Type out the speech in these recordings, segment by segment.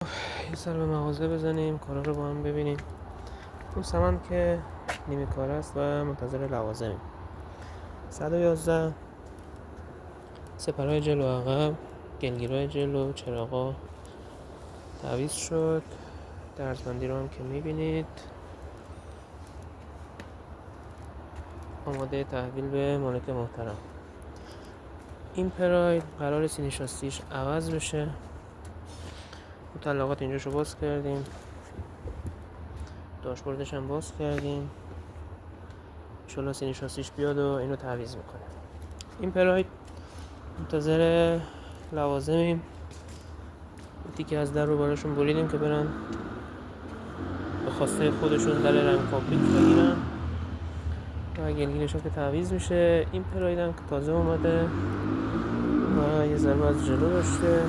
یه سر به مغازه بزنیم، کارا رو با هم ببینیم. اون سمن که نیمه کار است و منتظر لوازمیم. 111 سپرهای جلو عقب، گلگیرهای جلو، چراغا تعویض شد. درزبندی رو هم که میبینید آماده تحویل به مالک محترم. این پراید قرار سینی شاستیش عوض بشه. مطلقات اینجاشو باز کردیم، داشبوردش هم باز کردیم. انشالله سینی شاستیش بیاد و اینو تعویض میکنه. این پراید منتظر لوازمیم. تیکه از در رو براشون بریدیم که برن به خواسته خودشون در رنگ کامپلیت بگیرن و گلگیرشون که تعویض میشه. این پراید هم که تازه اومده و یه ضربه از جلو داشته.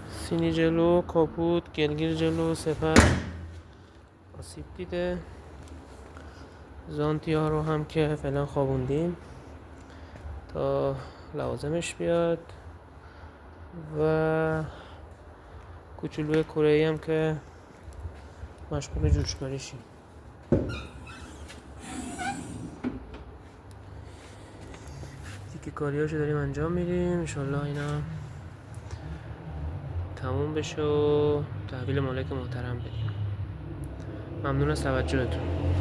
سینی جلو، کاپوت، گلگیر جلو، سپر آسیب دیده. زانتی ها رو هم که فعلا خوابوندیم تا لوازمش بیاد و کوچولوی کره‌ای هم که مشغول جوشکاری شیم. تیکه کاریاشو داریم انجام میدیم. انشالله اینا تموم بشه و تحویل مالک محترم بدیم. ممنون از توجهتون.